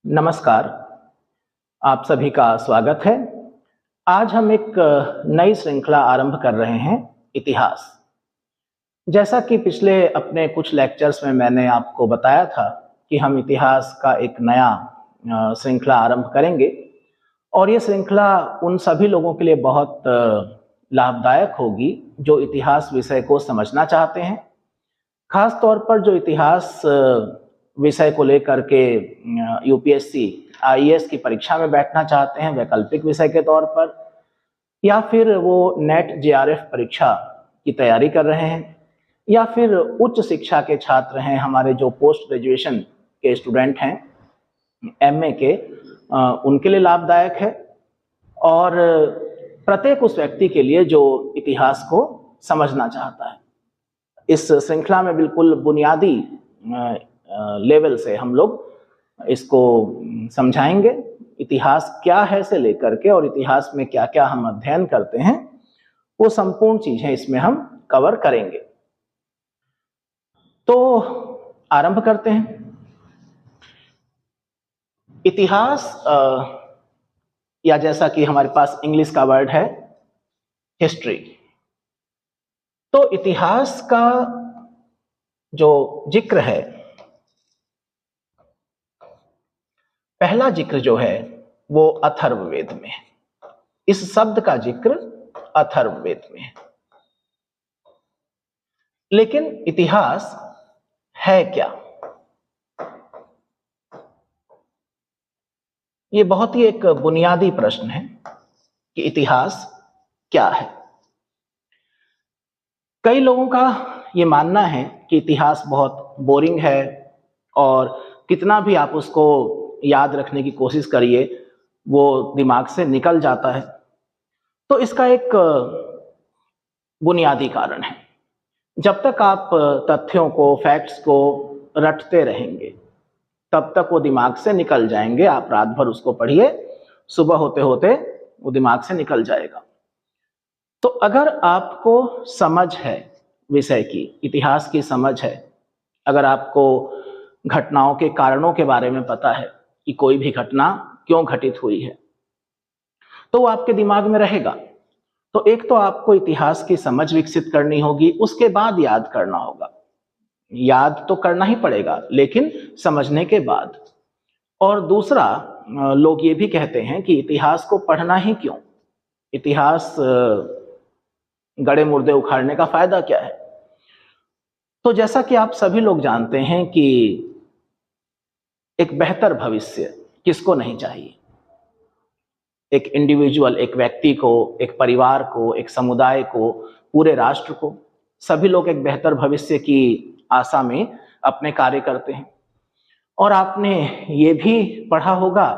नमस्कार, आप सभी का स्वागत है। आज हम एक नई श्रृंखला आरंभ कर रहे हैं, इतिहास। जैसा कि पिछले अपने कुछ लेक्चर्स में मैंने आपको बताया था कि हम इतिहास का एक नया श्रृंखला आरंभ करेंगे और ये श्रृंखला उन सभी लोगों के लिए बहुत लाभदायक होगी जो इतिहास विषय को समझना चाहते हैं। खास तौर पर जो इतिहास विषय को लेकर के यूपीएससी आईएएस की परीक्षा में बैठना चाहते हैं वैकल्पिक विषय के तौर पर, या फिर वो नेट जेआरएफ परीक्षा की तैयारी कर रहे हैं, या फिर उच्च शिक्षा के छात्र हैं, हमारे जो पोस्ट ग्रेजुएशन के स्टूडेंट हैं एमए के, उनके लिए लाभदायक है। और प्रत्येक उस व्यक्ति के लिए जो इतिहास को समझना चाहता है। इस श्रृंखला में बिल्कुल बुनियादी लेवल से हम लोग इसको समझाएंगे। इतिहास क्या है से लेकर के और इतिहास में क्या क्या हम अध्ययन करते हैं, वो संपूर्ण चीजें इसमें हम कवर करेंगे। तो आरंभ करते हैं। इतिहास या जैसा कि हमारे पास इंग्लिश का वर्ड है हिस्ट्री। तो इतिहास का जो जिक्र है, पहला जिक्र जो है वो अथर्ववेद में है। इस शब्द का जिक्र अथर्ववेद में है। लेकिन इतिहास है क्या? ये बहुत ही एक बुनियादी प्रश्न है कि इतिहास क्या है। कई लोगों का ये मानना है कि इतिहास बहुत बोरिंग है और कितना भी आप उसको याद रखने की कोशिश करिए वो दिमाग से निकल जाता है। तो इसका एक बुनियादी कारण है, जब तक आप तथ्यों को, फैक्ट्स को रटते रहेंगे तब तक वो दिमाग से निकल जाएंगे। आप रात भर उसको पढ़िए, सुबह होते होते वो दिमाग से निकल जाएगा। तो अगर आपको समझ है विषय की, इतिहास की समझ है, अगर आपको घटनाओं के कारणों के बारे में पता है कि कोई भी घटना क्यों घटित हुई है, तो वो आपके दिमाग में रहेगा। तो एक तो आपको इतिहास की समझ विकसित करनी होगी, उसके बाद याद करना होगा। याद तो करना ही पड़ेगा लेकिन समझने के बाद। और दूसरा, लोग ये भी कहते हैं कि इतिहास को पढ़ना ही क्यों, इतिहास गड़े मुर्दे उखाड़ने का फायदा क्या है। तो जैसा कि आप सभी लोग जानते हैं कि एक बेहतर भविष्य किसको नहीं चाहिए। एक इंडिविजुअल, एक व्यक्ति को, एक परिवार को, एक समुदाय को, पूरे राष्ट्र को, सभी लोग एक बेहतर भविष्य की आशा में अपने कार्य करते हैं। और आपने ये भी पढ़ा होगा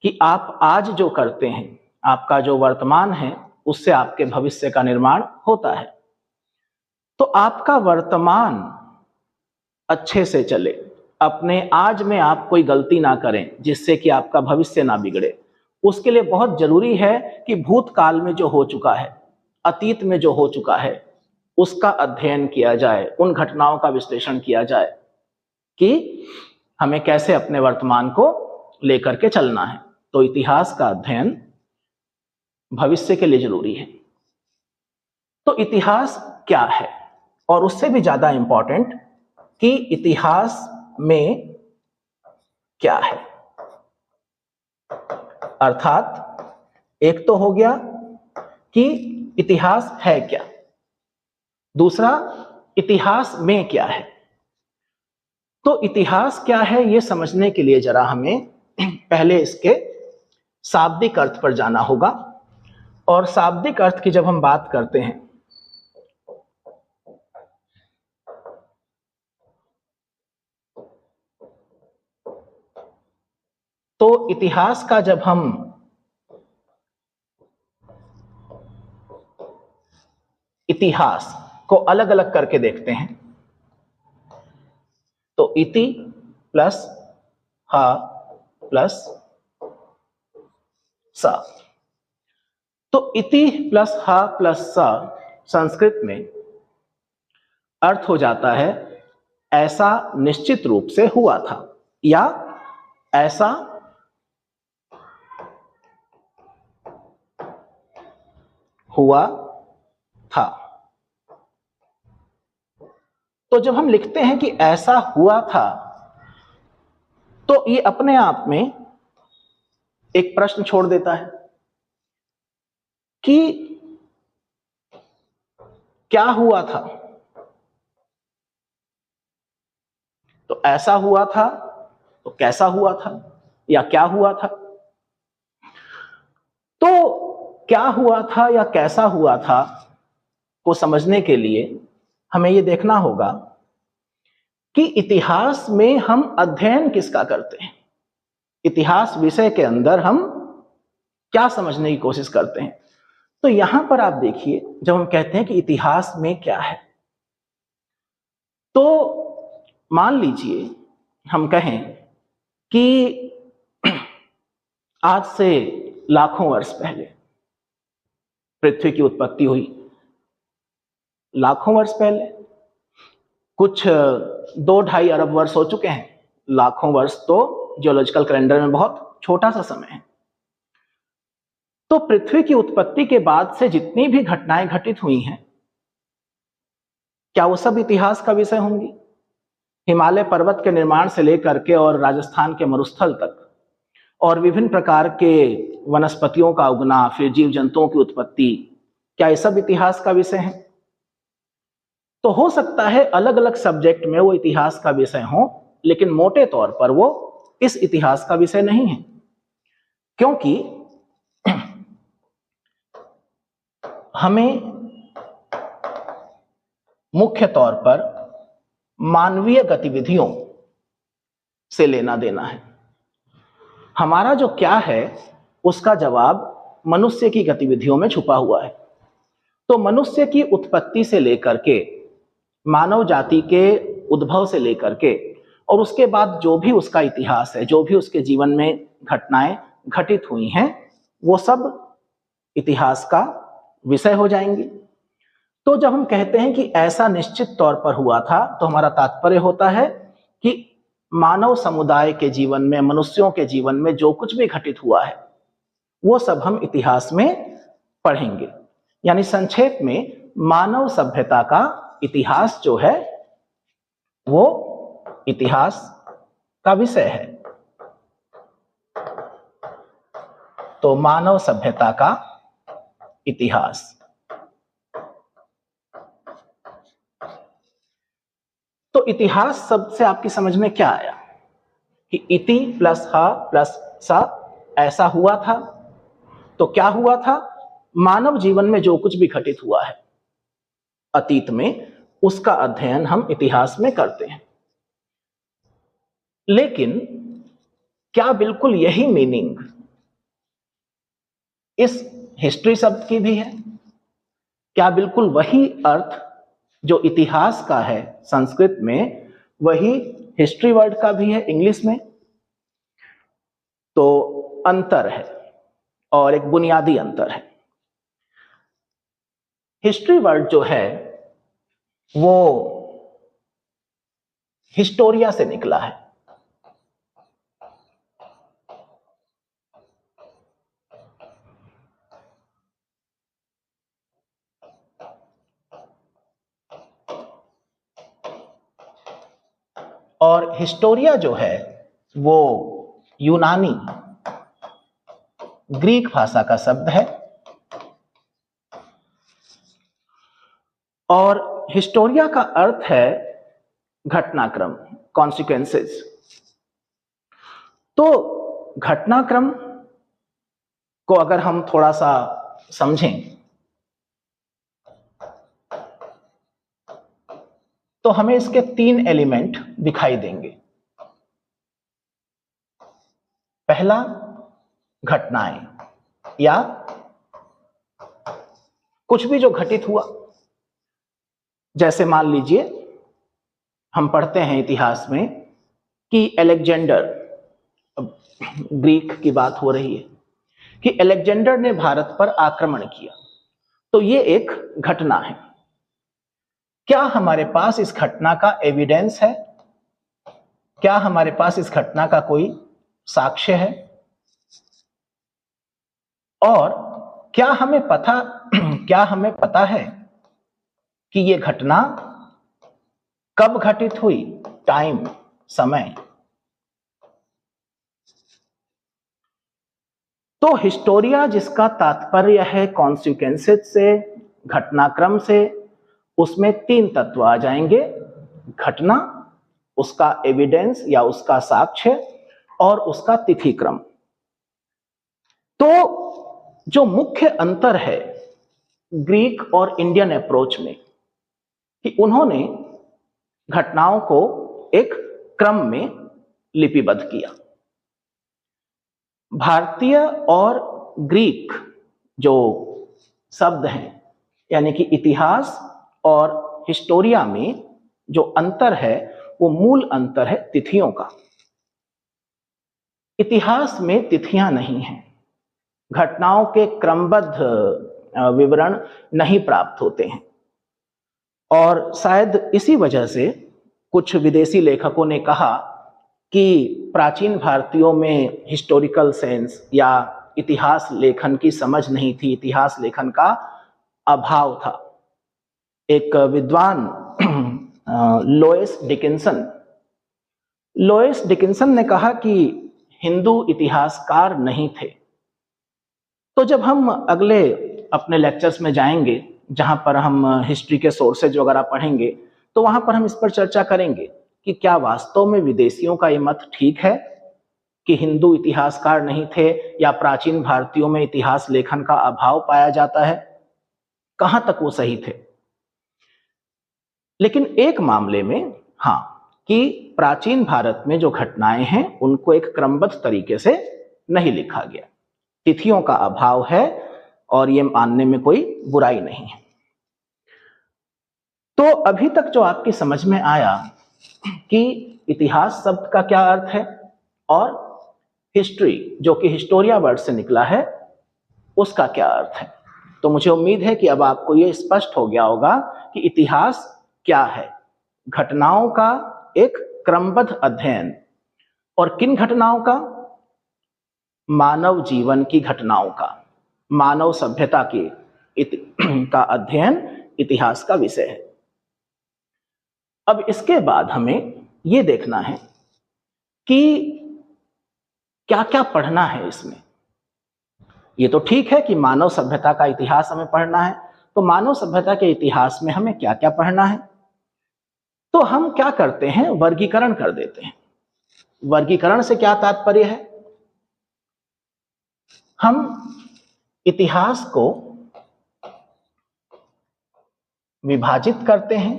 कि आप आज जो करते हैं, आपका जो वर्तमान है, उससे आपके भविष्य का निर्माण होता है। तो आपका वर्तमान अच्छे से चले, अपने आज में आप कोई गलती ना करें जिससे कि आपका भविष्य ना बिगड़े, उसके लिए बहुत जरूरी है कि भूतकाल में जो हो चुका है, अतीत में जो हो चुका है, उसका अध्ययन किया जाए, उन घटनाओं का विश्लेषण किया जाए कि हमें कैसे अपने वर्तमान को लेकर के चलना है। तो इतिहास का अध्ययन भविष्य के लिए जरूरी है। तो इतिहास क्या है, और उससे भी ज्यादा इंपॉर्टेंट कि इतिहास में क्या है। अर्थात एक तो हो गया कि इतिहास है क्या, दूसरा इतिहास में क्या है। तो इतिहास क्या है ये समझने के लिए जरा हमें पहले इसके शाब्दिक अर्थ पर जाना होगा। और शाब्दिक अर्थ की जब हम बात करते हैं तो इतिहास का जब हम इतिहास को अलग अलग करके देखते हैं तो इति प्लस हा प्लस सा। तो इति प्लस हा प्लस सा संस्कृत में अर्थ हो जाता है ऐसा निश्चित रूप से हुआ था, या ऐसा हुआ था। तो जब हम लिखते हैं कि ऐसा हुआ था, तो ये अपने आप में एक प्रश्न छोड़ देता है कि क्या हुआ था। तो ऐसा हुआ था, तो कैसा हुआ था या क्या हुआ था? तो क्या हुआ था या कैसा हुआ था को समझने के लिए हमें यह देखना होगा कि इतिहास में हम अध्ययन किसका करते हैं, इतिहास विषय के अंदर हम क्या समझने की कोशिश करते हैं। तो यहां पर आप देखिए, जब हम कहते हैं कि इतिहास में क्या है, तो मान लीजिए हम कहें कि आज से लाखों वर्ष पहले पृथ्वी की उत्पत्ति हुई। लाखों वर्ष पहले, कुछ 2-2.5 अरब वर्ष हो चुके हैं। लाखों वर्ष तो जियोलॉजिकल कैलेंडर में बहुत छोटा सा समय है। तो पृथ्वी की उत्पत्ति के बाद से जितनी भी घटनाएं घटित हुई हैं, क्या वो सब इतिहास का विषय होंगी? हिमालय पर्वत के निर्माण से लेकर के और राजस्थान के मरुस्थल तक, और विभिन्न प्रकार के वनस्पतियों का उगना, फिर जीव जंतुओं की उत्पत्ति, क्या ये सब इतिहास का विषय है? तो हो सकता है अलग अलग सब्जेक्ट में वो इतिहास का विषय हो, लेकिन मोटे तौर पर वो इस इतिहास का विषय नहीं है। क्योंकि हमें मुख्य तौर पर मानवीय गतिविधियों से लेना देना है। हमारा जो क्या है उसका जवाब मनुष्य की गतिविधियों में छुपा हुआ है। तो मनुष्य की उत्पत्ति से लेकर के, मानव जाति के उद्भव से लेकर के, और उसके बाद जो भी उसका इतिहास है, जो भी उसके जीवन में घटनाएं घटित हुई हैं, वो सब इतिहास का विषय हो जाएंगी। तो जब हम कहते हैं कि ऐसा निश्चित तौर पर हुआ था, तो हमारा तात्पर्य होता है कि मानव समुदाय के जीवन में, मनुष्यों के जीवन में जो कुछ भी घटित हुआ है, वो सब हम इतिहास में पढ़ेंगे। यानी संक्षेप में, मानव सभ्यता का इतिहास जो है वो इतिहास का विषय है। तो मानव सभ्यता का इतिहास। तो इतिहास शब्द से आपकी समझ में क्या आया कि इति प्लस हा प्लस सा, ऐसा हुआ था। तो क्या हुआ था? मानव जीवन में जो कुछ भी घटित हुआ है अतीत में, उसका अध्ययन हम इतिहास में करते हैं। लेकिन क्या बिल्कुल यही मीनिंग इस हिस्ट्री शब्द की भी है? क्या बिल्कुल वही अर्थ जो इतिहास का है संस्कृत में, वही हिस्ट्री वर्ड का भी है इंग्लिश में? तो अंतर है, और एक बुनियादी अंतर है। हिस्ट्री वर्ड जो है वो हिस्टोरिया से निकला है। और हिस्टोरिया जो है वो यूनानी, ग्रीक भाषा का शब्द है। और हिस्टोरिया का अर्थ है घटनाक्रम, कॉन्सिक्वेंसेस। तो घटनाक्रम को अगर हम थोड़ा सा समझें तो हमें इसके 3 एलिमेंट दिखाई देंगे। पहला, घटनाएं, या कुछ भी जो घटित हुआ। जैसे मान लीजिए हम पढ़ते हैं इतिहास में कि अलेक्जेंडर, ग्रीक की बात हो रही है, कि अलेक्जेंडर ने भारत पर आक्रमण किया। तो ये एक घटना है। क्या हमारे पास इस घटना का एविडेंस है? क्या हमारे पास इस घटना का कोई साक्ष्य है? और क्या हमें पता है कि ये घटना कब घटित हुई? टाइम, समय। तो हिस्टोरिया जिसका तात्पर्य है कॉन्सिक्वेंसेस से, घटनाक्रम से, उसमें 3 तत्व आ जाएंगे: घटना, उसका एविडेंस या उसका साक्ष्य, और उसका तिथिक्रम। तो जो मुख्य अंतर है ग्रीक और इंडियन अप्रोच में, कि उन्होंने घटनाओं को एक क्रम में लिपिबद्ध किया। भारतीय और ग्रीक जो शब्द हैं, यानी कि इतिहास और हिस्टोरिया में जो अंतर है, वो मूल अंतर है तिथियों का। इतिहास में तिथियां नहीं हैं, घटनाओं के क्रमबद्ध विवरण नहीं प्राप्त होते हैं। और शायद इसी वजह से कुछ विदेशी लेखकों ने कहा कि प्राचीन भारतीयों में हिस्टोरिकल सेंस या इतिहास लेखन की समझ नहीं थी, इतिहास लेखन का अभाव था। एक विद्वान लोएस डिकिंसन ने कहा कि हिंदू इतिहासकार नहीं थे। तो जब हम अगले अपने लेक्चर्स में जाएंगे, जहां पर हम हिस्ट्री के सोर्सेज वगैरह पढ़ेंगे, तो वहां पर हम इस पर चर्चा करेंगे कि क्या वास्तव में विदेशियों का ये मत ठीक है कि हिंदू इतिहासकार नहीं थे, या प्राचीन भारतीयों में इतिहास लेखन का अभाव पाया जाता है, कहां तक वो सही थे। लेकिन एक मामले में हाँ, कि प्राचीन भारत में जो घटनाएं हैं उनको एक क्रमबद्ध तरीके से नहीं लिखा गया, तिथियों का अभाव है, और ये मानने में कोई बुराई नहीं है। तो अभी तक जो आपकी समझ में आया कि इतिहास शब्द का क्या अर्थ है, और हिस्ट्री जो कि हिस्टोरिया वर्ड से निकला है उसका क्या अर्थ है, तो मुझे उम्मीद है कि अब आपको यह स्पष्ट हो गया होगा कि इतिहास क्या है। घटनाओं का एक क्रमबद्ध अध्ययन। और किन घटनाओं का? मानव जीवन की घटनाओं का, मानव सभ्यता का अध्ययन इतिहास का विषय है। अब इसके बाद हमें यह देखना है कि क्या क्या पढ़ना है इसमें। ये तो ठीक है कि मानव सभ्यता का इतिहास हमें पढ़ना है, तो मानव सभ्यता के इतिहास में हमें क्या क्या पढ़ना है? तो हम क्या करते हैं, वर्गीकरण कर देते हैं। वर्गीकरण से क्या तात्पर्य है? हम इतिहास को विभाजित करते हैं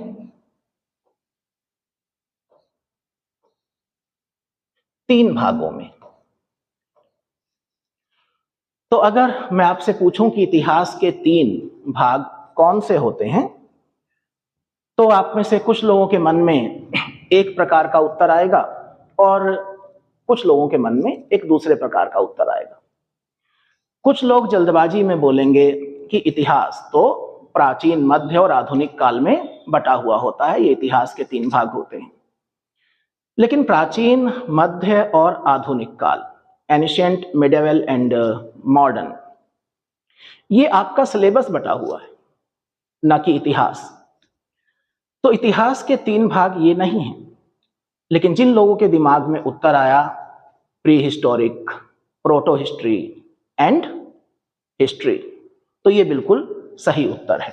3 भागों में। तो अगर मैं आपसे पूछूं कि इतिहास के 3 भाग कौन से होते हैं, तो आप में से कुछ लोगों के मन में एक प्रकार का उत्तर आएगा, और कुछ लोगों के मन में एक दूसरे प्रकार का उत्तर आएगा। कुछ लोग जल्दबाजी में बोलेंगे कि इतिहास तो प्राचीन, मध्य और आधुनिक काल में बटा हुआ होता है, ये इतिहास के 3 भाग होते हैं। लेकिन प्राचीन, मध्य और आधुनिक काल, एंशिएंट, मिडिवल एंड मॉडर्न, ये आपका सिलेबस बटा हुआ है, ना कि इतिहास। तो इतिहास के 3 भाग ये नहीं हैं। लेकिन जिन लोगों के दिमाग में उत्तर आया pre historic, proto history and history, तो ये बिल्कुल सही उत्तर है।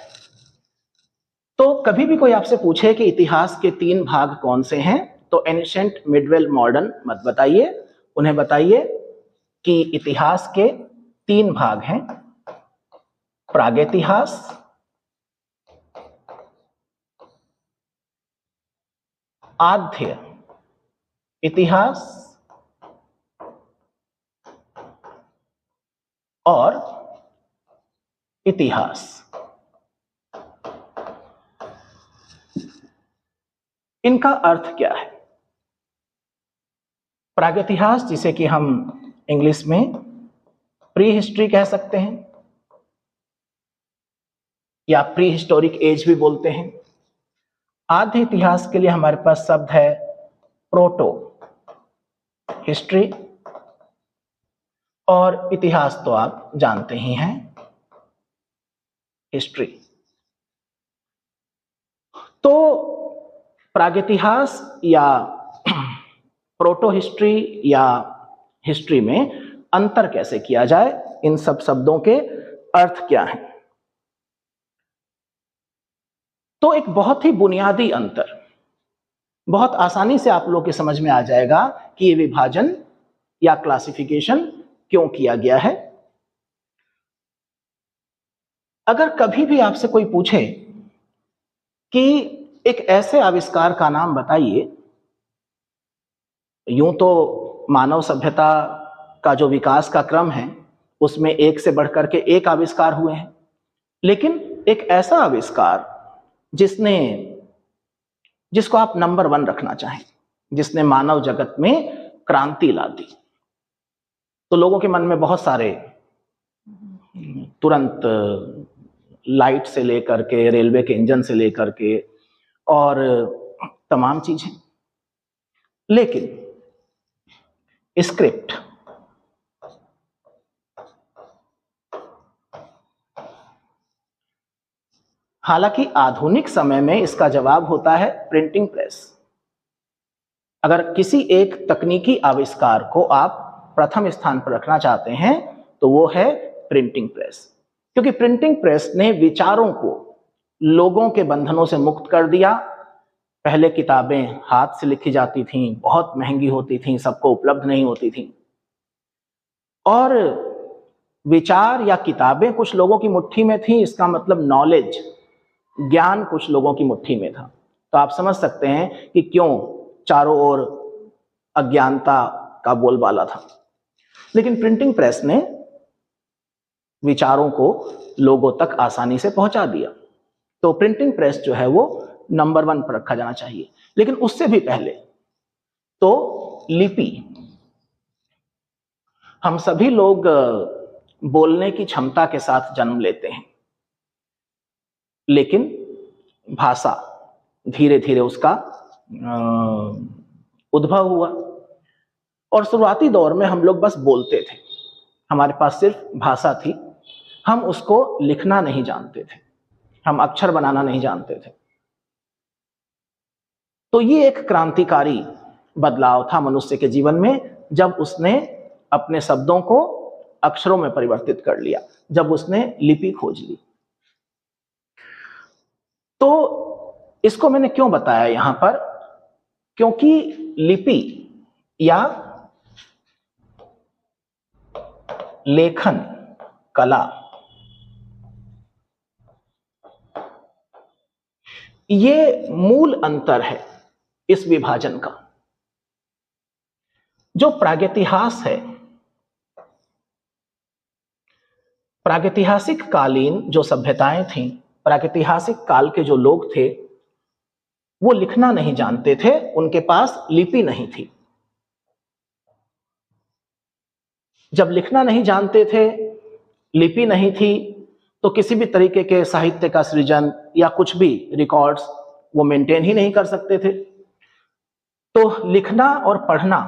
तो कभी भी कोई आपसे पूछे कि इतिहास के 3 भाग कौन से हैं, तो एंशिएंट, मिडिवल, मॉडर्न मत बताइए। उन्हें बताइए कि इतिहास के 3 भाग हैं: प्रागैतिहास, आद्य इतिहास और इतिहास। इनका अर्थ क्या है? प्रागैतिहास, जिसे कि हम इंग्लिश में प्री हिस्ट्री कह सकते हैं या प्री हिस्टोरिक एज भी बोलते हैं। आद्य इतिहास के लिए हमारे पास शब्द है प्रोटो हिस्ट्री, और इतिहास तो आप जानते ही हैं, हिस्ट्री। तो प्रागैतिहास या प्रोटो हिस्ट्री या हिस्ट्री में अंतर कैसे किया जाए, इन सब शब्दों के अर्थ क्या हैं? तो एक बहुत ही बुनियादी अंतर, बहुत आसानी से आप लोग के समझ में आ जाएगा कि ये विभाजन या क्लासिफिकेशन क्यों किया गया है। अगर कभी भी आपसे कोई पूछे कि एक ऐसे आविष्कार का नाम बताइए, यूं तो मानव सभ्यता का जो विकास का क्रम है उसमें एक से बढ़कर के एक आविष्कार हुए हैं, लेकिन एक ऐसा आविष्कार जिसको आप नंबर 1 रखना चाहें, जिसने मानव जगत में क्रांति ला दी, तो लोगों के मन में बहुत सारे तुरंत लाइट से लेकर के, रेलवे के इंजन से लेकर के और तमाम चीजें, लेकिन स्क्रिप्ट, हालांकि आधुनिक समय में इसका जवाब होता है प्रिंटिंग प्रेस। अगर किसी एक तकनीकी आविष्कार को आप प्रथम स्थान पर रखना चाहते हैं तो वो है प्रिंटिंग प्रेस, क्योंकि प्रिंटिंग प्रेस ने विचारों को लोगों के बंधनों से मुक्त कर दिया। पहले किताबें हाथ से लिखी जाती थीं, बहुत महंगी होती थीं, सबको उपलब्ध नहीं होती थीं, और विचार या किताबें कुछ लोगों की मुट्ठी में थी, इसका मतलब नॉलेज, ज्ञान कुछ लोगों की मुट्ठी में था। तो आप समझ सकते हैं कि क्यों चारों ओर अज्ञानता का बोलबाला था। लेकिन प्रिंटिंग प्रेस ने विचारों को लोगों तक आसानी से पहुंचा दिया। तो प्रिंटिंग प्रेस जो है वो नंबर 1 पर रखा जाना चाहिए। लेकिन उससे भी पहले तो लिपि, हम सभी लोग बोलने की क्षमता के साथ जन्म लेते हैं, लेकिन भाषा धीरे धीरे उसका उद्भव हुआ, और शुरुआती दौर में हम लोग बस बोलते थे, हमारे पास सिर्फ भाषा थी, हम उसको लिखना नहीं जानते थे, हम अक्षर बनाना नहीं जानते थे। तो ये एक क्रांतिकारी बदलाव था मनुष्य के जीवन में, जब उसने अपने शब्दों को अक्षरों में परिवर्तित कर लिया, जब उसने लिपि खोज ली। तो इसको मैंने क्यों बताया यहां पर, क्योंकि लिपि या लेखन कला ये मूल अंतर है इस विभाजन का। जो प्रागैतिहास है, प्रागैतिहासिक कालीन जो सभ्यताएं थीं, प्रागैतिहासिक काल के जो लोग थे, वो लिखना नहीं जानते थे, उनके पास लिपि नहीं थी। जब लिखना नहीं जानते थे, लिपि नहीं थी, तो किसी भी तरीके के साहित्य का सृजन या कुछ भी रिकॉर्ड्स वो मेंटेन ही नहीं कर सकते थे। तो लिखना और पढ़ना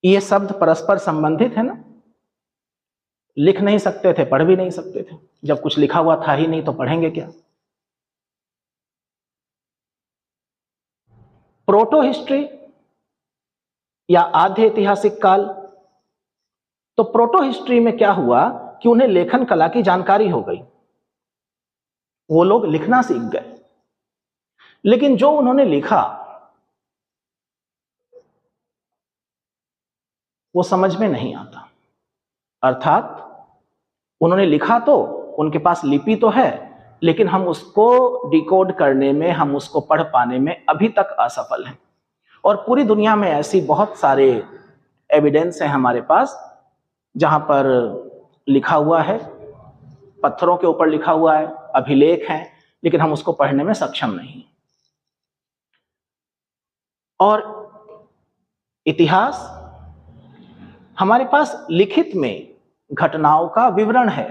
ये शब्द परस्पर संबंधित है ना। लिख नहीं सकते थे, पढ़ भी नहीं सकते थे। जब कुछ लिखा हुआ था ही नहीं तो पढ़ेंगे क्या। प्रोटो हिस्ट्री या आद्य ऐतिहासिक काल, तो प्रोटो हिस्ट्री में क्या हुआ कि उन्हें लेखन कला की जानकारी हो गई, वो लोग लिखना सीख गए, लेकिन जो उन्होंने लिखा वो समझ में नहीं आता। अर्थात उन्होंने लिखा तो, उनके पास लिपि तो है, लेकिन हम उसको डिकोड करने में, हम उसको पढ़ पाने में अभी तक असफल हैं। और पूरी दुनिया में ऐसी बहुत सारे एविडेंस हैं हमारे पास, जहां पर लिखा हुआ है, पत्थरों के ऊपर लिखा हुआ है, अभिलेख हैं, लेकिन हम उसको पढ़ने में सक्षम नहीं। और इतिहास, हमारे पास लिखित में घटनाओं का विवरण है।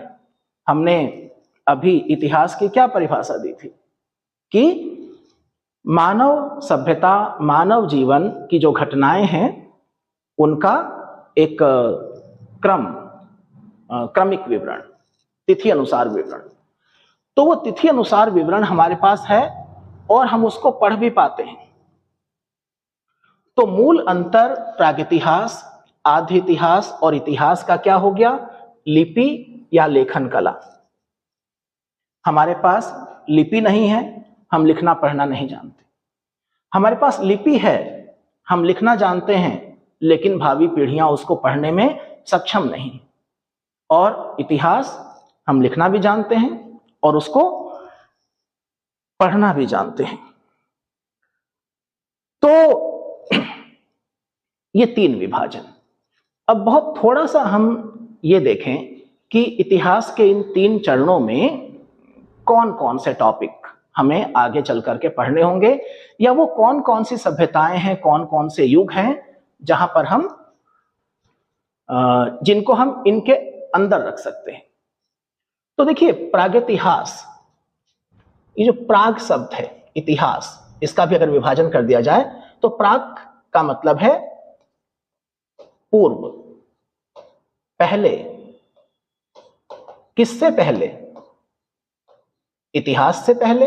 हमने अभी इतिहास की क्या परिभाषा दी थी कि मानव सभ्यता, मानव जीवन की जो घटनाएं हैं उनका एक क्रमिक विवरण, तिथि अनुसार विवरण। तो वो तिथि अनुसार विवरण हमारे पास है और हम उसको पढ़ भी पाते हैं। तो मूल अंतर प्रागइतिहास, आद्य इतिहास और इतिहास का क्या हो गया? लिपि या लेखन कला। हमारे पास लिपि नहीं है, हम लिखना पढ़ना नहीं जानते। हमारे पास लिपि है, हम लिखना जानते हैं, लेकिन भावी पीढ़ियां उसको पढ़ने में सक्षम नहीं। और इतिहास हम लिखना भी जानते हैं और उसको पढ़ना भी जानते हैं। तो ये तीन विभाजन। अब बहुत थोड़ा सा हम ये देखें कि इतिहास के इन तीन चरणों में कौन कौन से टॉपिक हमें आगे चल करके पढ़ने होंगे, या वो कौन कौन सी सभ्यताएं हैं, कौन कौन से युग हैं जहां पर हम जिनको हम इनके अंदर रख सकते हैं। तो देखिए, प्रागइतिहास, ये जो प्राग शब्द है, इतिहास, इसका भी अगर विभाजन कर दिया जाए तो प्राग का मतलब है पूर्व, पहले। किससे पहले? इतिहास से पहले,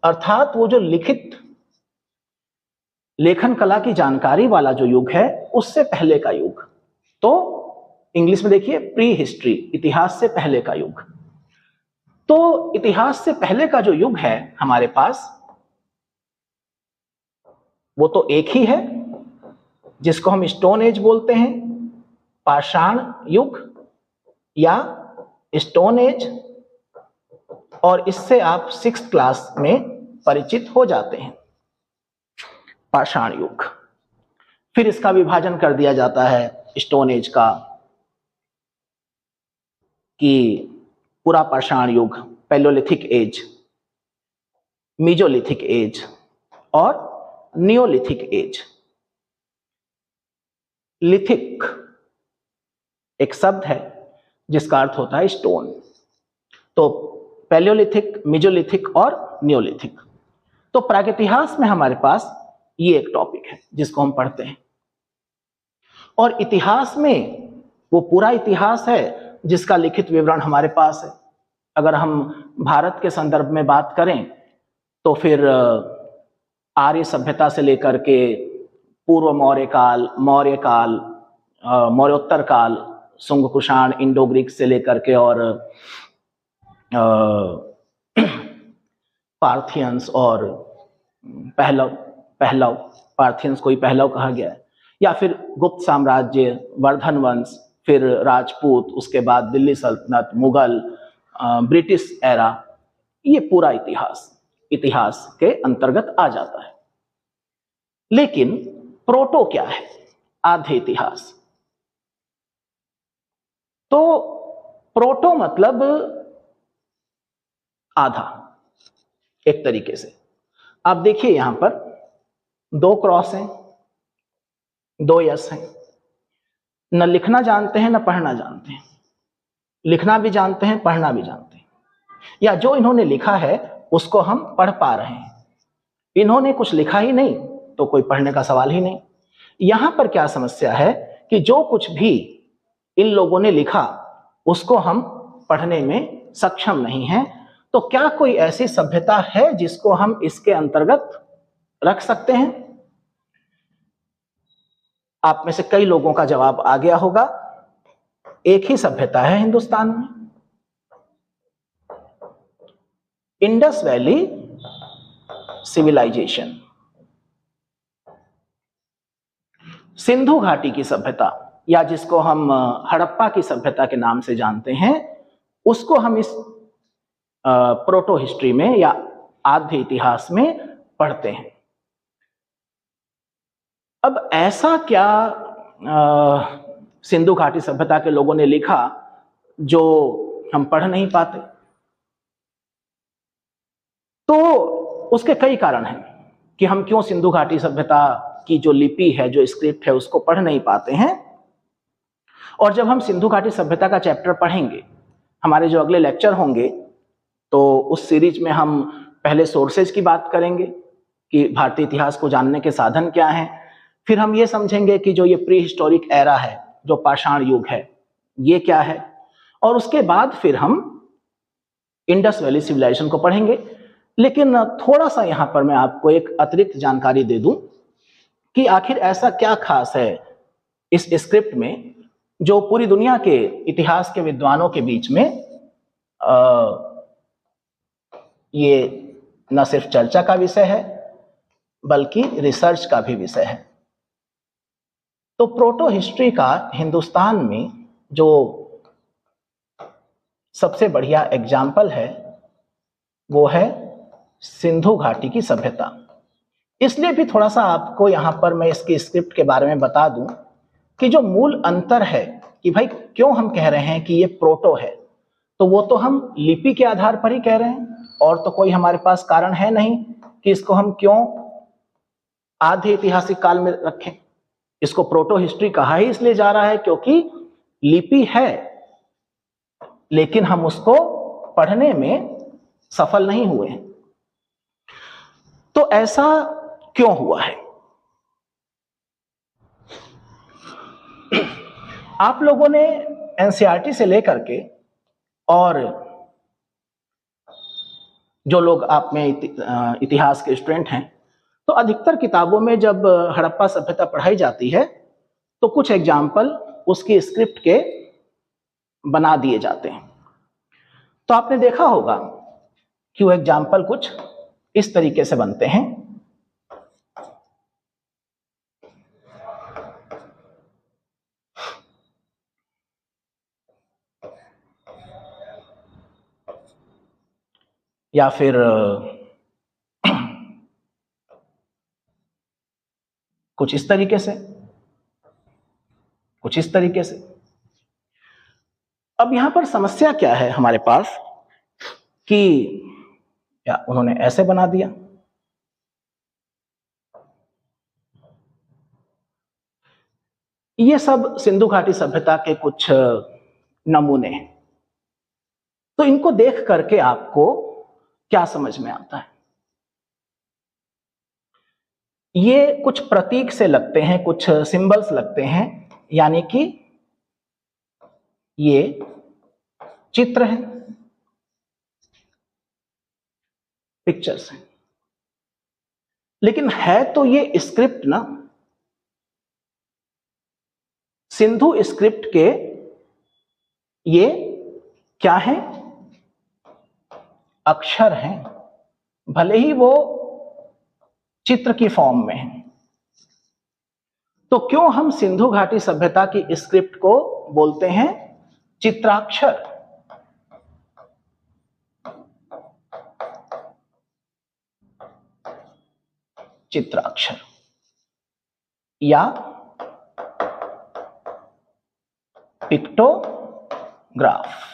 अर्थात वो जो लिखित लेखन कला की जानकारी वाला जो युग है उससे पहले का युग। तो इंग्लिश में देखिए प्री हिस्ट्री, इतिहास से पहले का युग। तो इतिहास से पहले का जो युग है हमारे पास, वो तो एक ही है जिसको हम स्टोन एज बोलते हैं, पाषाण युग या स्टोन एज। और इससे आप 6th क्लास में परिचित हो जाते हैं, पाषाण युग। फिर इसका विभाजन कर दिया जाता है स्टोन एज का कि पूरा पाषाण युग, पैलियोलिथिक एज, मीजोलिथिक एज और नियोलिथिक एज। लिथिक एक शब्द है जिसका अर्थ होता है स्टोन। तो पैलियोलिथिक, मीजोलिथिक और नियोलिथिक। तो प्रागइतिहास में हमारे पास ये एक टॉपिक है जिसको हम पढ़ते हैं। और इतिहास में वो पूरा इतिहास है जिसका लिखित विवरण हमारे पास है। अगर हम भारत के संदर्भ में बात करें तो फिर आर्य सभ्यता से लेकर के पूर्व मौर्य काल, मौर्योत्तर काल, सुंग कुषाण, इंडो ग्रीक से लेकर के और पार्थियंस और पहलव, पार्थियंस को ही पहलव कहा गया है, या फिर गुप्त साम्राज्य, वर्धन वंश, फिर राजपूत, उसके बाद दिल्ली सल्तनत, मुगल, ब्रिटिश एरा। ये पूरा इतिहास के अंतर्गत आ जाता है। लेकिन प्रोटो क्या है? आद्य इतिहास। तो प्रोटो मतलब आधा, एक तरीके से। आप देखिए यहां पर 2 क्रॉस हैं, 2 यस हैं। न लिखना जानते हैं न पढ़ना जानते हैं। लिखना भी जानते हैं, पढ़ना भी जानते हैं, या जो इन्होंने लिखा है उसको हम पढ़ पा रहे हैं। इन्होंने कुछ लिखा ही नहीं तो कोई पढ़ने का सवाल ही नहीं। यहां पर क्या समस्या है कि जो कुछ भी इन लोगों ने लिखा उसको हम पढ़ने में सक्षम नहीं हैं। तो क्या कोई ऐसी सभ्यता है जिसको हम इसके अंतर्गत रख सकते हैं? आप में से कई लोगों का जवाब आ गया होगा। एक ही सभ्यता है हिंदुस्तान में, इंडस वैली सिविलाइजेशन। सिंधु घाटी की सभ्यता, या जिसको हम हड़प्पा की सभ्यता के नाम से जानते हैं, उसको हम इस प्रोटो हिस्ट्री में या आद्य इतिहास में पढ़ते हैं। अब ऐसा क्या सिंधु घाटी सभ्यता के लोगों ने लिखा जो हम पढ़ नहीं पाते? तो उसके कई कारण हैं कि हम क्यों सिंधु घाटी सभ्यता की जो लिपि है, जो स्क्रिप्ट है, उसको पढ़ नहीं पाते हैं। और जब हम सिंधु घाटी सभ्यता का चैप्टर पढ़ेंगे, हमारे जो अगले लेक्चर होंगे, तो उस सीरीज में हम पहले सोर्सेज की बात करेंगे कि भारतीय इतिहास को जानने के साधन क्या हैं। फिर हम ये समझेंगे कि जो ये प्री हिस्टोरिक एरा है, जो पाषाण युग है, ये क्या है, और उसके बाद फिर हम इंडस वैली सिविलाइजेशन को पढ़ेंगे। लेकिन थोड़ा सा यहां पर मैं आपको एक अतिरिक्त जानकारी दे दूं कि आखिर ऐसा क्या खास है इस स्क्रिप्ट में जो पूरी दुनिया के इतिहास के विद्वानों के बीच में ये न सिर्फ चर्चा का विषय है बल्कि रिसर्च का भी विषय है। तो प्रोटो हिस्ट्री का हिंदुस्तान में जो सबसे बढ़िया एग्जाम्पल है वो है सिंधु घाटी की सभ्यता। इसलिए भी थोड़ा सा आपको यहां पर मैं इसकी स्क्रिप्ट के बारे में बता दूं कि जो मूल अंतर है कि भाई क्यों हम कह रहे हैं कि ये प्रोटो है, तो वो तो हम लिपि के आधार पर ही कह रहे हैं, और तो कोई हमारे पास कारण है नहीं कि इसको हम क्यों आधे ऐतिहासिक काल में रखें। इसको प्रोटो हिस्ट्री कहा ही इसलिए जा रहा है क्योंकि लिपि है लेकिन हम उसको पढ़ने में सफल नहीं हुए हैं। तो ऐसा क्यों हुआ है? आप लोगों ने एनसीईआरटी से लेकर के और जो लोग आप में इतिहास के स्टूडेंट हैं, तो अधिकतर किताबों में जब हड़प्पा सभ्यता पढ़ाई जाती है तो कुछ एग्जाम्पल उसकी स्क्रिप्ट के बना दिए जाते हैं। तो आपने देखा होगा कि वो एग्जाम्पल कुछ इस तरीके से बनते हैं। या फिर कुछ इस तरीके से, कुछ इस तरीके से। अब यहां पर समस्या क्या है हमारे पास कि या उन्होंने ऐसे बना दिया। ये सब सिंधु घाटी सभ्यता के कुछ नमूने हैं। तो इनको देख करके आपको क्या समझ में आता है? ये कुछ प्रतीक से लगते हैं, कुछ सिंबल्स लगते हैं, यानी कि ये चित्र हैं, पिक्चर्स हैं। लेकिन है तो ये स्क्रिप्ट ना, सिंधु स्क्रिप्ट के ये क्या हैं? अक्षर हैं, भले ही वो चित्र की फॉर्म में है। तो क्यों हम सिंधु घाटी सभ्यता की स्क्रिप्ट को बोलते हैं चित्राक्षर? चित्राक्षर या पिक्टोग्राफ।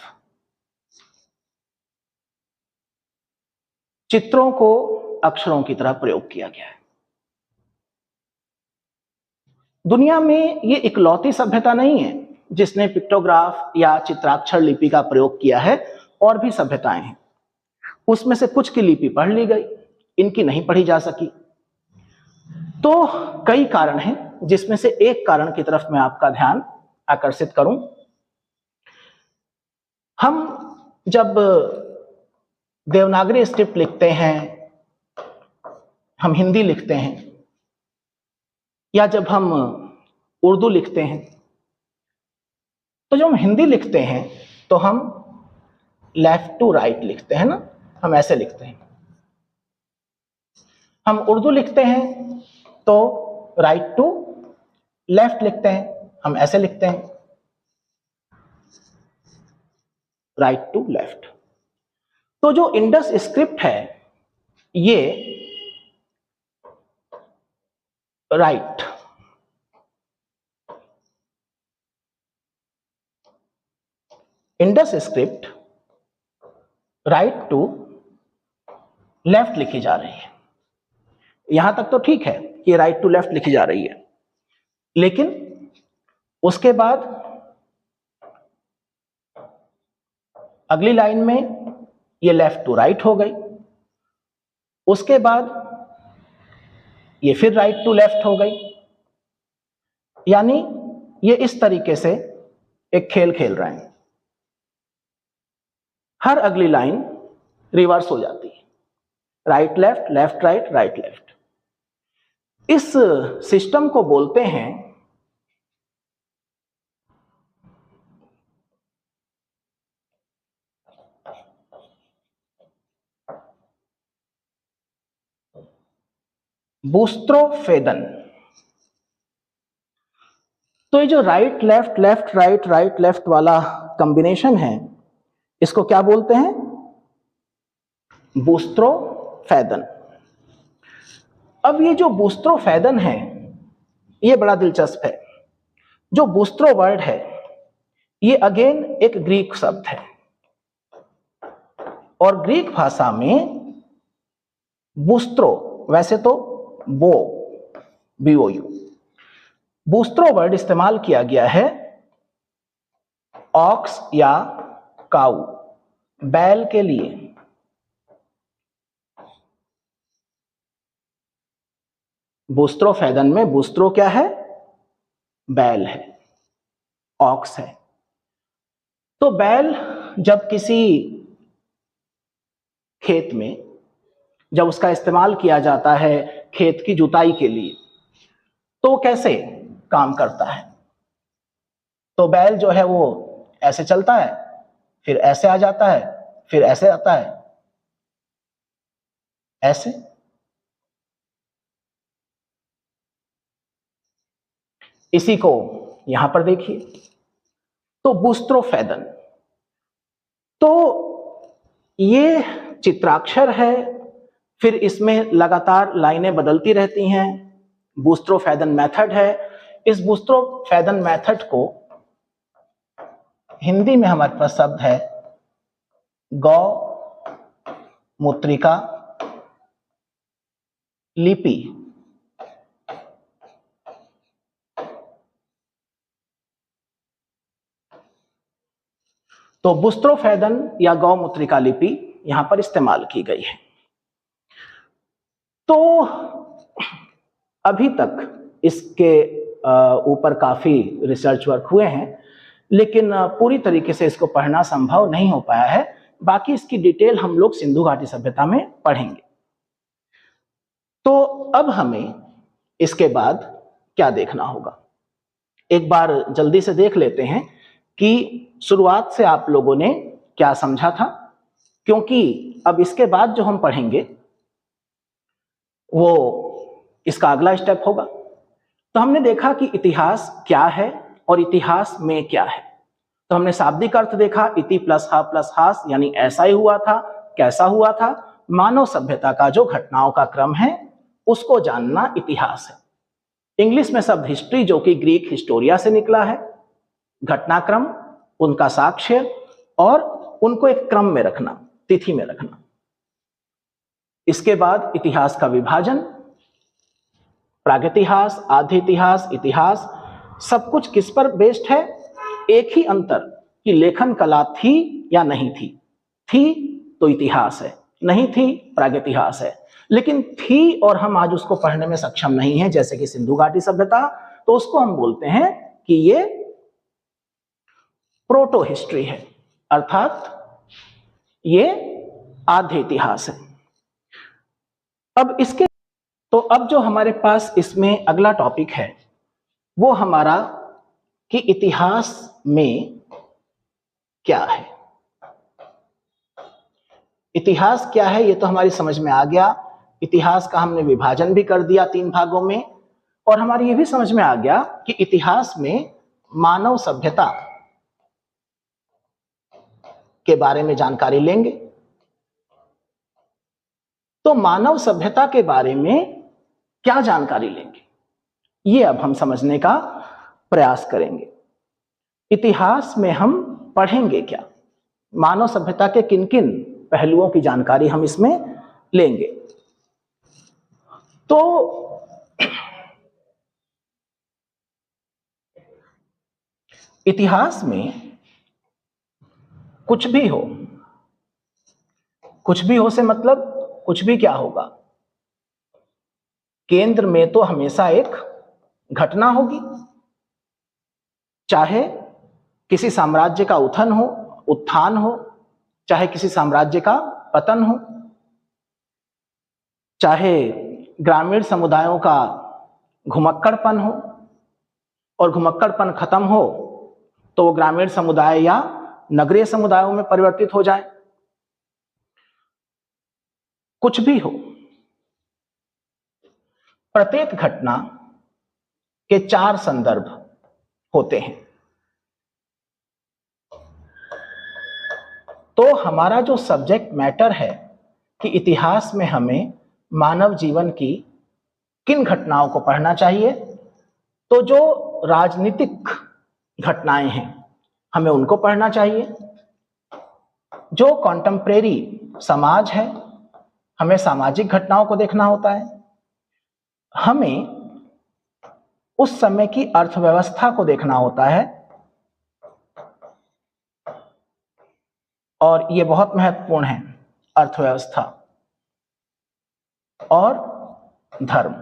चित्रों को अक्षरों की तरह प्रयोग किया गया है। दुनिया में ये इकलौती सभ्यता नहीं है जिसने पिक्टोग्राफ या चित्राक्षर लिपि का प्रयोग किया है, और भी सभ्यताएं हैं। उसमें से कुछ की लिपि पढ़ ली गई, इनकी नहीं पढ़ी जा सकी। तो कई कारण हैं, जिसमें से एक कारण की तरफ मैं आपका ध्यान आकर्षित करूं। हम जब देवनागरी स्क्रिप्ट लिखते हैं, हम हिंदी लिखते हैं, या जब हम उर्दू लिखते हैं, तो जब हम हिंदी लिखते हैं तो हम लेफ्ट टू राइट लिखते हैं ना, हम ऐसे लिखते हैं। हम उर्दू लिखते हैं तो राइट टू लेफ्ट लिखते हैं, हम ऐसे लिखते हैं, राइट टू लेफ्ट। तो जो इंडस स्क्रिप्ट है ये right, Indus script right to left लिखी जा रही है। यहां तक तो ठीक है कि राइट टू लेफ्ट लिखी जा रही है, लेकिन उसके बाद अगली लाइन में ये लेफ्ट टू राइट हो गई, उसके बाद ये फिर राइट टू लेफ्ट हो गई। यानी ये इस तरीके से एक खेल खेल रहे हैं, हर अगली लाइन रिवर्स हो जाती है, right left, left right, right left. इस सिस्टम को बोलते हैं बूस्ट्रोफेदन। तो ये जो right left, left right, right left वाला कॉम्बिनेशन है, इसको क्या बोलते हैं? बूस्ट्रोफेदन। अब ये जो बूस्ट्रोफेदन है, ये बड़ा दिलचस्प है। जो बूस्ट्रो वर्ड है, ये अगेन एक ग्रीक शब्द है, और ग्रीक भाषा में बूस्ट्रो, वैसे तो BOU, बूस्ट्रो वर्ड इस्तेमाल किया गया है ऑक्स या काऊ, बैल के लिए। बूस्ट्रोफेदन में बूस्ट्रो क्या है? बैल है, ऑक्स है। तो बैल जब किसी खेत में, जब उसका इस्तेमाल किया जाता है खेत की जुताई के लिए, तो वो कैसे काम करता है? तो बैल जो है वो ऐसे चलता है, फिर ऐसे आ जाता है, फिर ऐसे आता है, ऐसे। इसी को यहां पर देखिए, तो बूस्ट्रोफेदन। तो ये चित्राक्षर है, फिर इसमें लगातार लाइनें बदलती रहती हैं, बूस्ट्रोफेदन मेथड है। इस बूस्ट्रोफेदन मेथड को हिंदी में हमारे पास शब्द है गौ मूत्रिका लिपि। तो बूस्ट्रोफेदन या गौ मूत्रिका लिपि यहां पर इस्तेमाल की गई है। तो अभी तक इसके ऊपर काफी रिसर्च वर्क हुए हैं, लेकिन पूरी तरीके से इसको पढ़ना संभव नहीं हो पाया है। बाकी इसकी डिटेल हम लोग सिंधु घाटी सभ्यता में पढ़ेंगे। तो अब हमें इसके बाद क्या देखना होगा, एक बार जल्दी से देख लेते हैं कि शुरुआत से आप लोगों ने क्या समझा था, क्योंकि अब इसके बाद जो हम पढ़ेंगे वो इसका अगला स्टेप होगा। तो हमने देखा कि इतिहास क्या है और इतिहास में क्या है। तो हमने शाब्दिक अर्थ देखा, इति प्लस हास, यानी ऐसा ही हुआ था, कैसा हुआ था। मानव सभ्यता का जो घटनाओं का क्रम है उसको जानना इतिहास है। इंग्लिश में शब्द हिस्ट्री, जो कि ग्रीक हिस्टोरिया से निकला है। घटनाक्रम, उनका साक्ष्य, और उनको एक क्रम में रखना, तिथि में रखना। इसके बाद इतिहास का विभाजन, प्रागैतिहास, आद्य इतिहास, इतिहास, सब कुछ किस पर बेस्ड है? एक ही अंतर कि लेखन कला थी या नहीं थी। थी तो इतिहास है, नहीं थी प्रागैतिहास है। लेकिन थी और हम आज उसको पढ़ने में सक्षम नहीं है, जैसे कि सिंधु घाटी सभ्यता, तो उसको हम बोलते हैं कि ये प्रोटो हिस्ट्री है, अर्थात ये आद्य इतिहास है। अब इसके तो अब जो हमारे पास इसमें अगला टॉपिक है वो हमारा कि इतिहास में क्या है। इतिहास क्या है ये तो हमारी समझ में आ गया। इतिहास का हमने विभाजन भी कर दिया 3 भागों में, और हमारी ये भी समझ में आ गया कि इतिहास में मानव सभ्यता के बारे में जानकारी लेंगे। तो मानव सभ्यता के बारे में क्या जानकारी लेंगे, ये अब हम समझने का प्रयास करेंगे। इतिहास में हम पढ़ेंगे क्या, मानव सभ्यता के किन किन पहलुओं की जानकारी हम इसमें लेंगे। तो इतिहास में कुछ भी हो, कुछ भी हो से मतलब कुछ भी क्या होगा, केंद्र में तो हमेशा एक घटना होगी, चाहे किसी साम्राज्य का उत्थान हो, चाहे किसी साम्राज्य का पतन हो, चाहे ग्रामीण समुदायों का घुमक्कड़पन हो, और घुमक्कड़पन खत्म हो तो वो ग्रामीण समुदाय या नगरीय समुदायों में परिवर्तित हो जाए, कुछ भी हो, प्रत्येक घटना के 4 संदर्भ होते हैं। तो हमारा जो सब्जेक्ट मैटर है कि इतिहास में हमें मानव जीवन की किन घटनाओं को पढ़ना चाहिए, तो जो राजनीतिक घटनाएं हैं हमें उनको पढ़ना चाहिए। जो कॉन्टेम्परेरी समाज है हमें सामाजिक घटनाओं को देखना होता है। हमें उस समय की अर्थव्यवस्था को देखना होता है, और ये बहुत महत्वपूर्ण है, अर्थव्यवस्था और धर्म।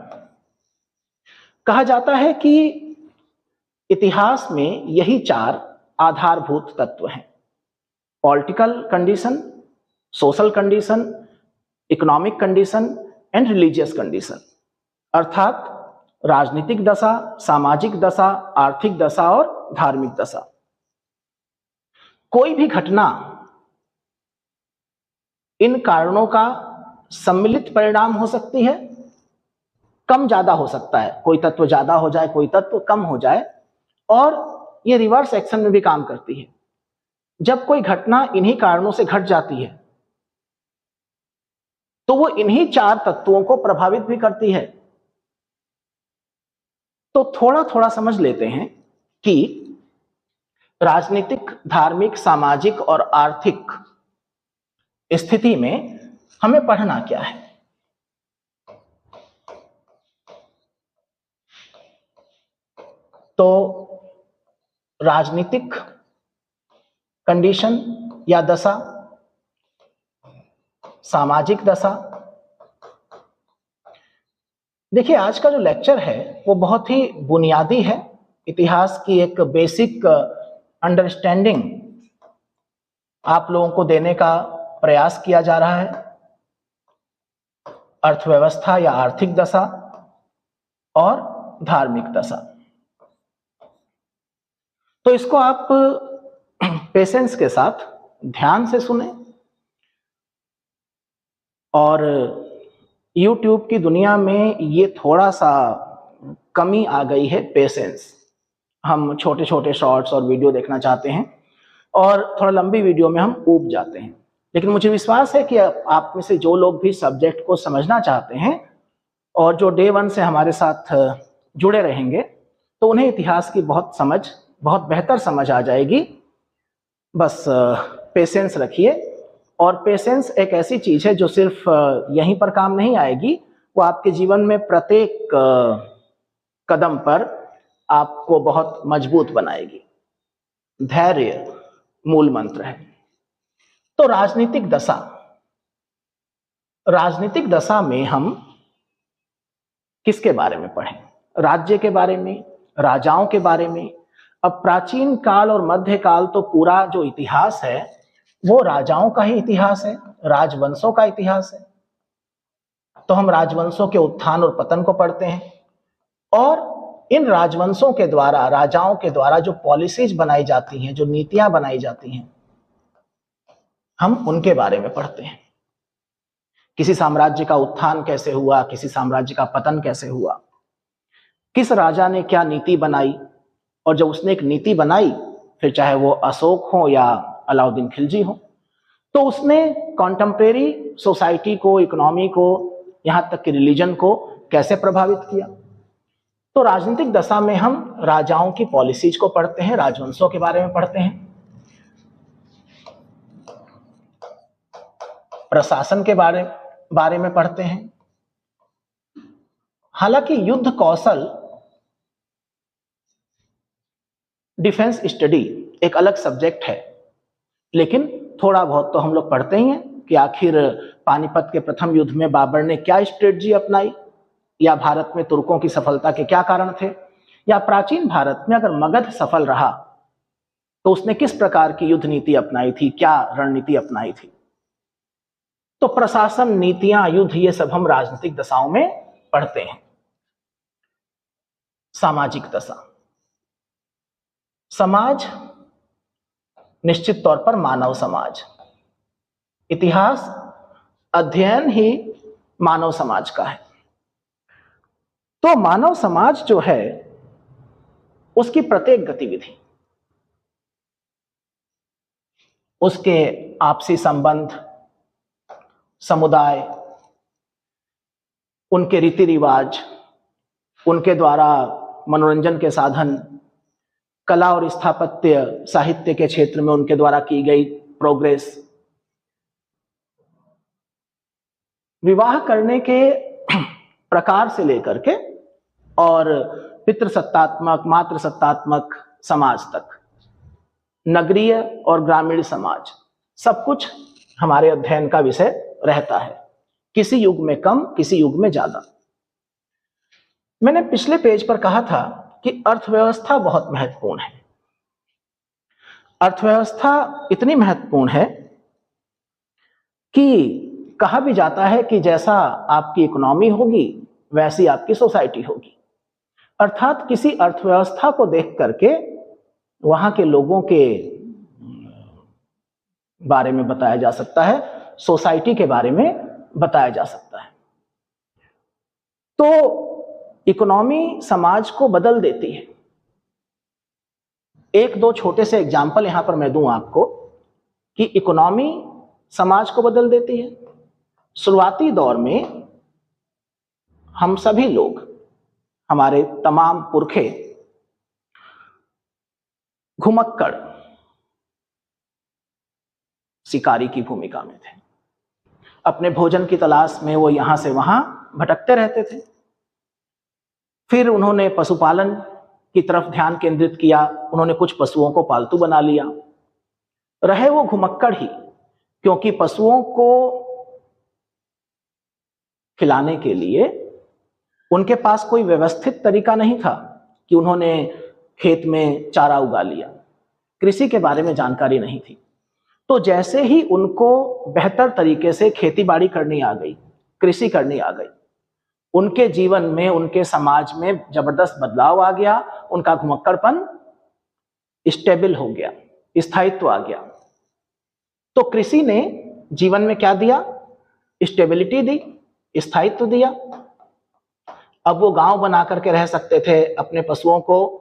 कहा जाता है कि इतिहास में यही 4 आधारभूत तत्व हैं: political condition, social condition, economic condition and religious condition, अर्थात राजनीतिक दशा, सामाजिक दशा, आर्थिक दशा और धार्मिक दशा। कोई भी घटना इन कारणों का सम्मिलित परिणाम हो सकती है, कम ज्यादा हो सकता है, कोई तत्व ज्यादा हो जाए, कोई तत्व कम हो जाए, और ये रिवर्स एक्शन में भी काम करती है। जब कोई घटना इन्हीं कारणों से घट जाती है तो वो इन्हीं 4 तत्वों को प्रभावित भी करती है। तो थोड़ा थोड़ा समझ लेते हैं कि राजनीतिक, धार्मिक, सामाजिक और आर्थिक स्थिति में हमें पढ़ना क्या है। तो राजनीतिक कंडीशन या दशा, सामाजिक दशा। देखिए, आज का जो लेक्चर है वो बहुत ही बुनियादी है। इतिहास की एक बेसिक अंडरस्टैंडिंग आप लोगों को देने का प्रयास किया जा रहा है। अर्थव्यवस्था या आर्थिक दशा और धार्मिक दशा। तो इसको आप पेशेंस के साथ ध्यान से सुने। और YouTube की दुनिया में ये थोड़ा सा कमी आ गई है, पेशेंस। हम छोटे छोटे शॉर्ट्स और वीडियो देखना चाहते हैं और थोड़ा लंबी वीडियो में हम ऊब जाते हैं। लेकिन मुझे विश्वास है कि आप में से जो लोग भी सब्जेक्ट को समझना चाहते हैं और जो डे 1 से हमारे साथ जुड़े रहेंगे, तो उन्हें इतिहास की बहुत बेहतर समझ आ जाएगी। बस पेशेंस रखिए। और पेशेंस एक ऐसी चीज है जो सिर्फ यहीं पर काम नहीं आएगी, वो आपके जीवन में प्रत्येक कदम पर आपको बहुत मजबूत बनाएगी। धैर्य मूल मंत्र है। तो राजनीतिक दशा में हम किसके बारे में पढ़ें? राज्य के बारे में, राजाओं के बारे में। अब प्राचीन काल और मध्य काल तो पूरा जो इतिहास है वो राजाओं का ही इतिहास है, राजवंशों का इतिहास है। तो हम राजवंशों के उत्थान और पतन को पढ़ते हैं, और इन राजवंशों के द्वारा, राजाओं के द्वारा जो पॉलिसीज बनाई जाती हैं, जो नीतियां बनाई जाती हैं, हम उनके बारे में पढ़ते हैं। किसी साम्राज्य का उत्थान कैसे हुआ, किसी साम्राज्य का पतन कैसे हुआ, किस राजा ने क्या नीति बनाई, और जब उसने एक नीति बनाई, फिर चाहे वो अशोक हो या अलाउद्दीन खिलजी हो, तो उसने कॉन्टेम्परेरी सोसाइटी को, इकोनॉमी को, यहां तक कि रिलीजन को कैसे प्रभावित किया। तो राजनीतिक दशा में हम राजाओं की पॉलिसीज को पढ़ते हैं, राजवंशों के बारे में पढ़ते हैं, प्रशासन के बारे में पढ़ते हैं। हालांकि युद्ध कौशल, डिफेंस स्टडी एक अलग सब्जेक्ट है, लेकिन थोड़ा बहुत तो हम लोग पढ़ते ही हैं कि आखिर पानीपत के प्रथम युद्ध में बाबर ने क्या स्ट्रेटजी अपनाई, या भारत में तुर्कों की सफलता के क्या कारण थे, या प्राचीन भारत में अगर मगध सफल रहा तो उसने किस प्रकार की युद्ध नीति अपनाई थी, क्या रणनीति अपनाई थी। तो प्रशासन, नीतियां, युद्ध, ये सब हम राजनीतिक दशाओं में पढ़ते हैं। सामाजिक दशा, समाज, निश्चित तौर पर मानव समाज। इतिहास अध्ययन ही मानव समाज का है। तो मानव समाज जो है उसकी प्रत्येक गतिविधि, उसके आपसी संबंध, समुदाय, उनके रीति रिवाज, उनके द्वारा मनोरंजन के साधन, कला और स्थापत्य साहित्य के क्षेत्र में उनके द्वारा की गई प्रोग्रेस, विवाह करने के प्रकार से लेकर के और पितृसत्तात्मक, मातृसत्तात्मक समाज तक, नगरीय और ग्रामीण समाज, सब कुछ हमारे अध्ययन का विषय रहता है, किसी युग में कम, किसी युग में ज्यादा। मैंने पिछले पेज पर कहा था कि अर्थव्यवस्था बहुत महत्वपूर्ण है। अर्थव्यवस्था इतनी महत्वपूर्ण है कि कहा भी जाता है कि जैसा आपकी इकोनॉमी होगी वैसी आपकी सोसाइटी होगी। अर्थात किसी अर्थव्यवस्था को देख करके वहां के लोगों के बारे में बताया जा सकता है, सोसाइटी के बारे में बताया जा सकता है। तो इकोनॉमी समाज को बदल देती है। एक दो छोटे से एग्जाम्पल यहां पर मैं दूं आपको कि इकोनॉमी समाज को बदल देती है। शुरुआती दौर में हम सभी लोग, हमारे तमाम पुरखे घुमक्कड़, शिकारी की भूमिका में थे। अपने भोजन की तलाश में वो यहां से वहां भटकते रहते थे। फिर उन्होंने पशुपालन की तरफ ध्यान केंद्रित किया, उन्होंने कुछ पशुओं को पालतू बना लिया। रहे वो घुमक्कड़ ही, क्योंकि पशुओं को खिलाने के लिए उनके पास कोई व्यवस्थित तरीका नहीं था कि उन्होंने खेत में चारा उगा लिया। कृषि के बारे में जानकारी नहीं थी। तो जैसे ही उनको बेहतर तरीके से खेती बाड़ी करनी आ गई, कृषि करनी आ गई, उनके जीवन में, उनके समाज में जबरदस्त बदलाव आ गया। उनका घुमक्कड़पन स्टेबल हो गया, स्थायित्व आ गया। तो कृषि ने जीवन में क्या दिया? स्टेबिलिटी दी, स्थायित्व दिया। अब वो गांव बना करके रह सकते थे, अपने पशुओं को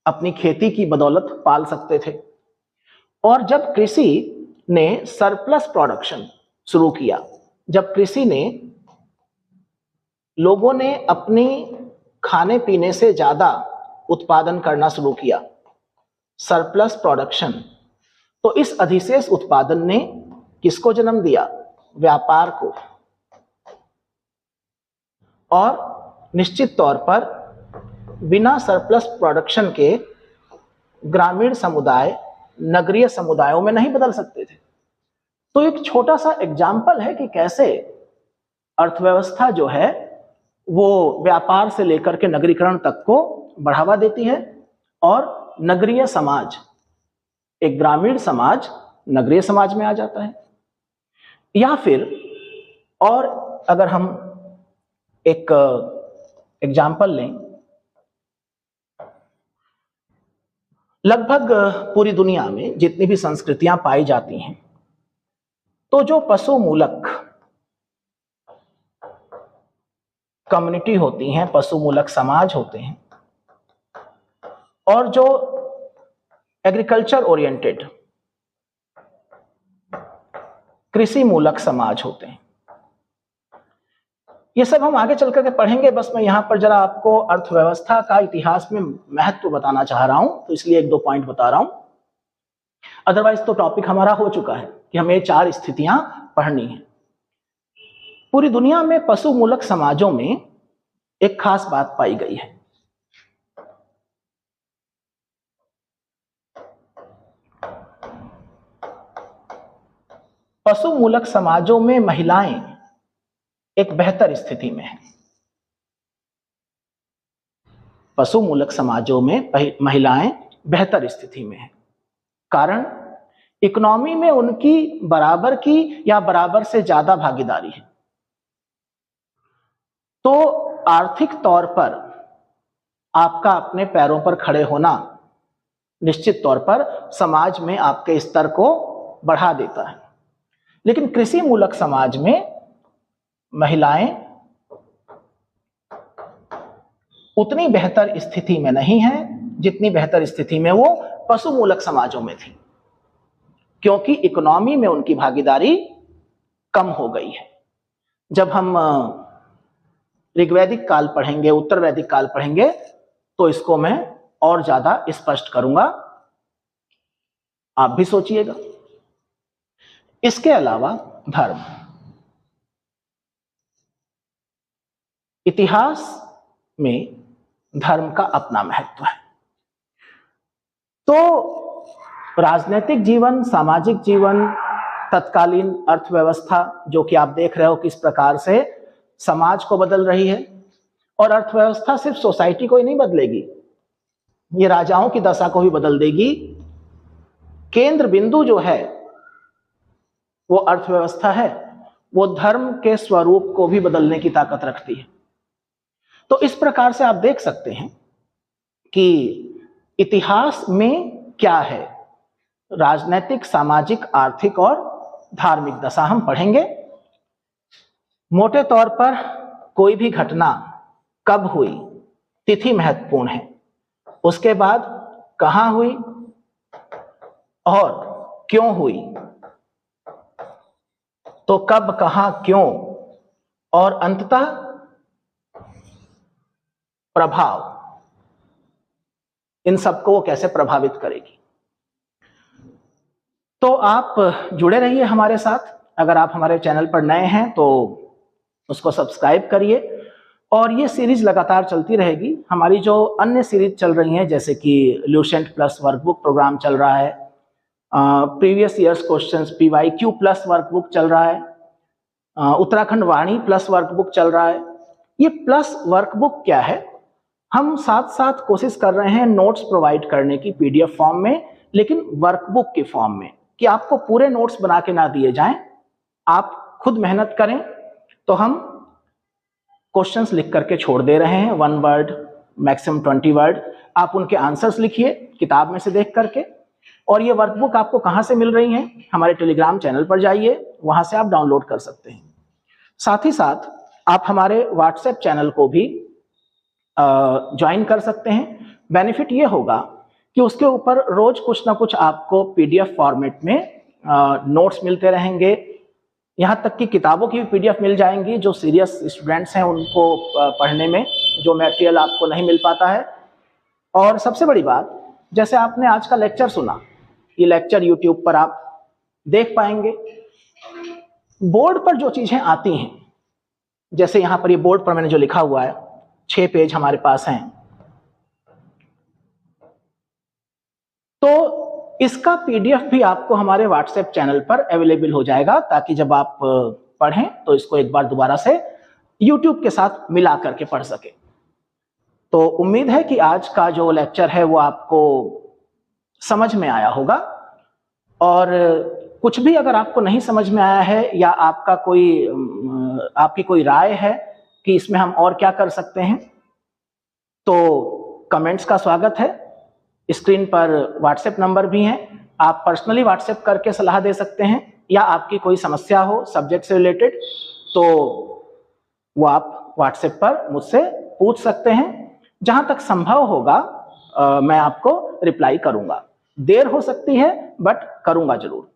अपनी खेती की बदौलत पाल सकते थे। और जब कृषि ने सरप्लस प्रोडक्शन शुरू किया, जब कृषि ने, लोगों ने अपनी खाने पीने से ज्यादा उत्पादन करना शुरू किया, सरप्लस प्रोडक्शन, तो इस अधिशेष उत्पादन ने किसको जन्म दिया? व्यापार को। और निश्चित तौर पर बिना सरप्लस प्रोडक्शन के ग्रामीण समुदाय नगरीय समुदायों में नहीं बदल सकते थे। तो एक छोटा सा एग्जाम्पल है कि कैसे अर्थव्यवस्था जो है वो व्यापार से लेकर के नगरीकरण तक को बढ़ावा देती है, और नगरीय समाज, एक ग्रामीण समाज नगरीय समाज में आ जाता है। या फिर और अगर हम एक एग्जाम्पल लें, लगभग पूरी दुनिया में जितनी भी संस्कृतियां पाई जाती हैं, तो जो पशु मूलक कम्युनिटी होती हैं, पशु मूलक समाज होते हैं, और जो एग्रीकल्चर ओरिएंटेड कृषि मूलक समाज होते हैं, ये सब हम आगे चल करके पढ़ेंगे। बस मैं यहां पर जरा आपको अर्थव्यवस्था का इतिहास में महत्व बताना चाह रहा हूं, तो इसलिए एक दो पॉइंट बता रहा हूं। अदरवाइज तो टॉपिक हमारा हो चुका है कि हमें 4 स्थितियां पढ़नी है। पूरी दुनिया में पशु मूलक समाजों में एक खास बात पाई गई है। पशु मूलक समाजों में महिलाएं एक बेहतर स्थिति में है। पशु मूलक समाजों में महिलाएं बेहतर स्थिति में है। कारण इकोनॉमी में उनकी बराबर की या बराबर से ज्यादा भागीदारी है। तो आर्थिक तौर पर आपका अपने पैरों पर खड़े होना निश्चित तौर पर समाज में आपके स्तर को बढ़ा देता है। लेकिन कृषि मूलक समाज में महिलाएं उतनी बेहतर स्थिति में नहीं है जितनी बेहतर स्थिति में वो पशु मूलक समाजों में थी, क्योंकि इकोनॉमी में उनकी भागीदारी कम हो गई है। जब हम ऋग्वैदिक काल पढ़ेंगे, उत्तर वैदिक काल पढ़ेंगे, तो इसको मैं और ज्यादा स्पष्ट करूंगा, आप भी सोचिएगा। इसके अलावा धर्म, इतिहास में धर्म का अपना महत्व है। तो राजनीतिक जीवन, सामाजिक जीवन, तत्कालीन अर्थव्यवस्था जो कि आप देख रहे हो किस प्रकार से समाज को बदल रही है, और अर्थव्यवस्था सिर्फ सोसाइटी को ही नहीं बदलेगी, ये राजाओं की दशा को भी बदल देगी। केंद्र बिंदु जो है वो अर्थव्यवस्था है, वो धर्म के स्वरूप को भी बदलने की ताकत रखती है। तो इस प्रकार से आप देख सकते हैं कि इतिहास में क्या है, राजनीतिक, सामाजिक, आर्थिक और धार्मिक दशा हम पढ़ेंगे। मोटे तौर पर कोई भी घटना कब हुई, तिथि महत्वपूर्ण है, उसके बाद कहां हुई और क्यों हुई, तो कब, कहां, क्यों, और अंततः प्रभाव, इन सबको वो कैसे प्रभावित करेगी। तो आप जुड़े रहिए हमारे साथ। अगर आप हमारे चैनल पर नए हैं तो उसको सब्सक्राइब करिए, और ये सीरीज लगातार चलती रहेगी। हमारी जो अन्य सीरीज चल रही हैं, जैसे कि ल्यूसेंट प्लस वर्कबुक प्रोग्राम चल रहा है, previous years questions PYQ plus workbook चल रहा है, उत्तराखंड वाणी प्लस वर्कबुक चल रहा है। ये प्लस वर्कबुक क्या है, हम साथ साथ कोशिश कर रहे हैं नोट्स प्रोवाइड करने की PDF फॉर्म में, लेकिन वर्कबुक के फॉर्म में, कि आपको पूरे नोट्स बना के ना दिए जाएं, आप खुद मेहनत करें। तो हम क्वेश्चंस लिख करके छोड़ दे रहे हैं, 1 वर्ड मैक्सिमम 20 वर्ड, आप उनके आंसर्स लिखिए किताब में से देख करके। और ये वर्कबुक आपको कहां से मिल रही हैं, हमारे टेलीग्राम चैनल पर जाइए, वहां से आप डाउनलोड कर सकते हैं। साथ ही साथ आप हमारे व्हाट्सएप चैनल को भी ज्वाइन कर सकते हैं। बेनिफिट ये होगा कि उसके ऊपर रोज कुछ ना कुछ आपको PDF फॉर्मेट में नोट्स मिलते रहेंगे, यहाँ तक कि किताबों की भी PDF मिल जाएंगी, जो सीरियस स्टूडेंट्स हैं उनको पढ़ने में जो मटेरियल आपको नहीं मिल पाता है। और सबसे बड़ी बात, जैसे आपने आज का लेक्चर सुना, ये लेक्चर YouTube पर आप देख पाएंगे। बोर्ड पर जो चीजें आती हैं, जैसे यहाँ पर ये बोर्ड पर मैंने जो लिखा हुआ है, 6 पेज हमारे पास हैं, तो इसका PDF भी आपको हमारे व्हाट्सएप चैनल पर अवेलेबल हो जाएगा, ताकि जब आप पढ़ें तो इसको एक बार दोबारा से YouTube के साथ मिला करके पढ़ सके। तो उम्मीद है कि आज का जो लेक्चर है वो आपको समझ में आया होगा, और कुछ भी अगर आपको नहीं समझ में आया है, या आपकी कोई राय है कि इसमें हम और क्या कर सकते हैं, तो कमेंट्स का स्वागत है। स्क्रीन पर व्हाट्सएप नंबर भी हैं, आप पर्सनली व्हाट्सएप करके सलाह दे सकते हैं, या आपकी कोई समस्या हो सब्जेक्ट से रिलेटेड तो वो आप व्हाट्सएप पर मुझसे पूछ सकते हैं। जहां तक संभव होगा मैं आपको रिप्लाई करूंगा। देर हो सकती है बट करूंगा जरूर।